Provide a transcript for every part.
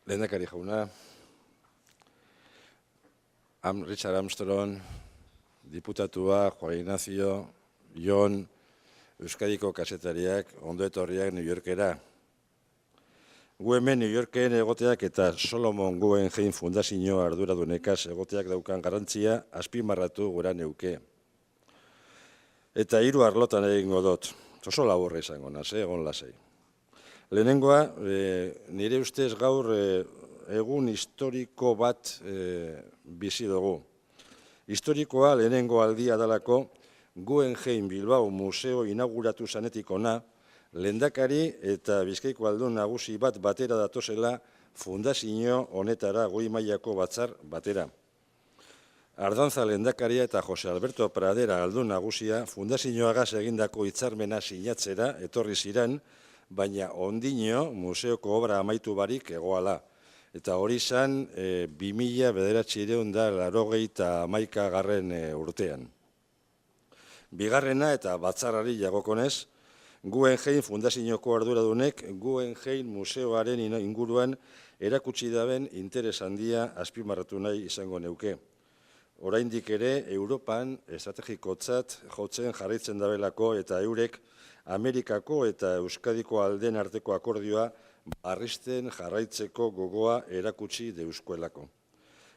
Lehendakari jauna, Richard Armstrong, diputatua, Juan Ignacio, Jon, Euskadiko kazetariak, ondo etorriak New Yorkera. Gu hemen New Yorken egoteak eta Solomon Guggenheim Fundazio arduradunekaz egoteak daukan garantzia azpimarratu gura neuke. Eta 3 arlotan egingo dut, oso laburra izango naz, egon lasai. Lehenengoa, nire ustez gaur egun historiko bat bizi dugu. Historikoa lehenengo aldia dalako Guggenheim Bilbao Museo inauguratu zanetik ona, lehendakari eta Bizkaiko aldun nagusi bat batera datozela fundazio honetara goi mailako batzar batera. Ardanza lehendakaria eta Jose Alberto Pradera aldun nagusia fundazioagaz egindako hitzarmena sinatzera etorri ziren, baina ondino museoko obra amaitu barik egoala. Eta hori izan 1981 urtean. Bigarrena eta batzarrari jagokonez, Guggenheim Fundazioko arduradunek Guggenheim museoaren inguruan erakutsi daben interes handia azpimarratu nahi izango neuke. Oraindik ere, Europan estrategikotzat jotzen jarraitzen dabelako eta eurek Amerikako eta Euskadiko alden arteko akordioa barrizten jarraitzeko gogoa erakutsi deuskuelako.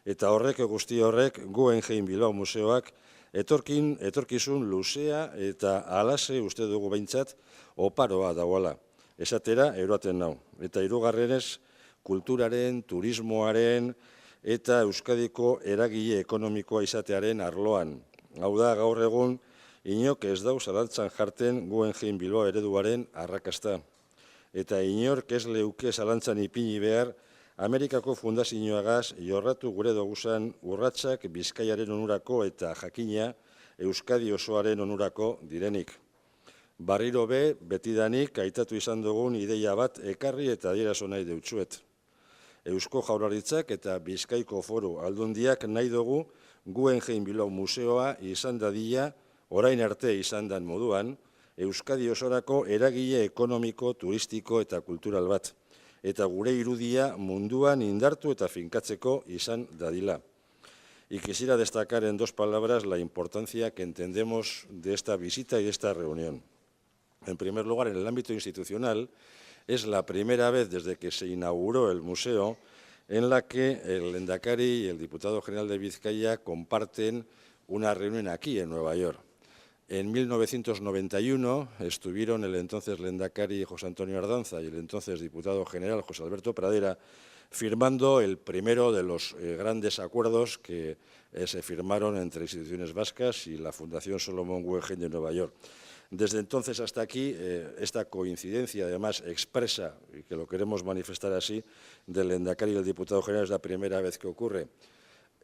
Eta guzti horrek Guggenheim Bilbao Museoak etorkizun luzea eta alase uste dugu behintzat oparoa dagoela. Esatera, eroaten nau. Eta hirugarrenez, kulturaren, turismoaren eta Euskadiko eragile ekonomikoa izatearen arloan. Hau da, gaur egun, inok ez dau zalantzan jarten Guggenheim Bilbao ereduaren arrakasta. Eta inork ez leuke zalantzan ipini behar Amerikako fundazioagaz jorratu gure doguzan urratsak Bizkaiaren onurako eta jakina Euskadi osoaren onurako direnik. Barriro betidanik aitatu izan dugun ideia bat ekarri eta adierazo nahi deutsuet. Eusko Jaurlaritzak eta Bizkaiko Foru Aldundiak nahi dugu Guggenheim Bilbao Museoa izan dadila, orain arte izan dan moduan, Euskadi osorako eragile ekonomiko, turistiko eta kultural bat, eta gure irudia munduan indartu eta finkatzeko izan dadila. Y quisiera destacar en 2 palabras la importancia que entendemos de esta visita y de esta reunión. En primer lugar, en el ámbito institucional, es la primera vez desde que se inauguró el museo en la que el lehendakari y el diputado general de Vizcaya comparten una reunión aquí en Nueva York. En 1991 estuvieron el entonces lehendakari José Antonio Ardanza y el entonces diputado general José Alberto Pradera firmando el primero de los grandes acuerdos que se firmaron entre instituciones vascas y la Fundación Solomon Guggenheim de Nueva York. Desde entonces hasta aquí, esta coincidencia, además expresa, y que lo queremos manifestar así, del lehendakari y el diputado general es la primera vez que ocurre.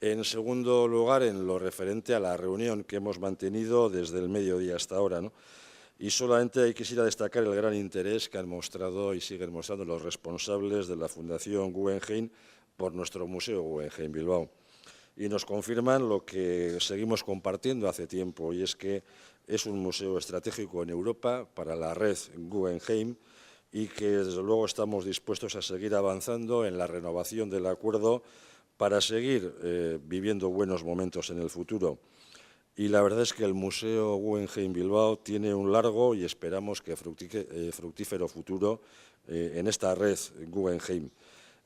En segundo lugar, en lo referente a la reunión que hemos mantenido desde el mediodía hasta ahora, ¿no? Y solamente quisiera destacar el gran interés que han mostrado y siguen mostrando los responsables de la Fundación Guggenheim por nuestro Museo Guggenheim Bilbao. Y nos confirman lo que seguimos compartiendo hace tiempo, y es que es un museo estratégico en Europa para la red Guggenheim y que desde luego estamos dispuestos a seguir avanzando en la renovación del acuerdo para seguir viviendo buenos momentos en el futuro. Y la verdad es que el Museo Guggenheim Bilbao tiene un largo y esperamos que fructífero futuro en esta red Guggenheim.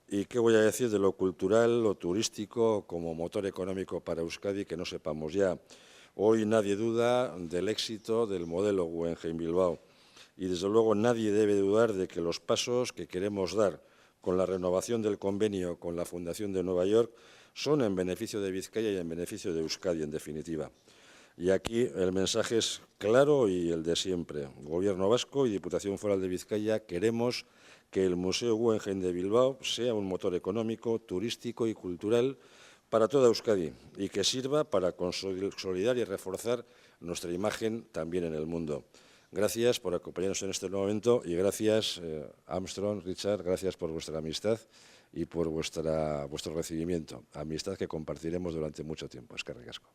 ¿Y qué voy a decir de lo cultural, lo turístico, como motor económico para Euskadi, que no sepamos ya? Hoy nadie duda del éxito del modelo Guggenheim Bilbao y desde luego nadie debe dudar de que los pasos que queremos dar con la renovación del convenio con la Fundación de Nueva York son en beneficio de Vizcaya y en beneficio de Euskadi, en definitiva. Y aquí el mensaje es claro y el de siempre. Gobierno vasco y Diputación Foral de Vizcaya queremos que el Museo Guggenheim de Bilbao sea un motor económico, turístico y cultural para toda Euskadi y que sirva para consolidar y reforzar nuestra imagen también en el mundo. Gracias por acompañarnos en este momento y gracias, Armstrong, Richard, gracias por vuestra amistad y por vuestro recibimiento. Amistad que compartiremos durante mucho tiempo. Eskerrik asko.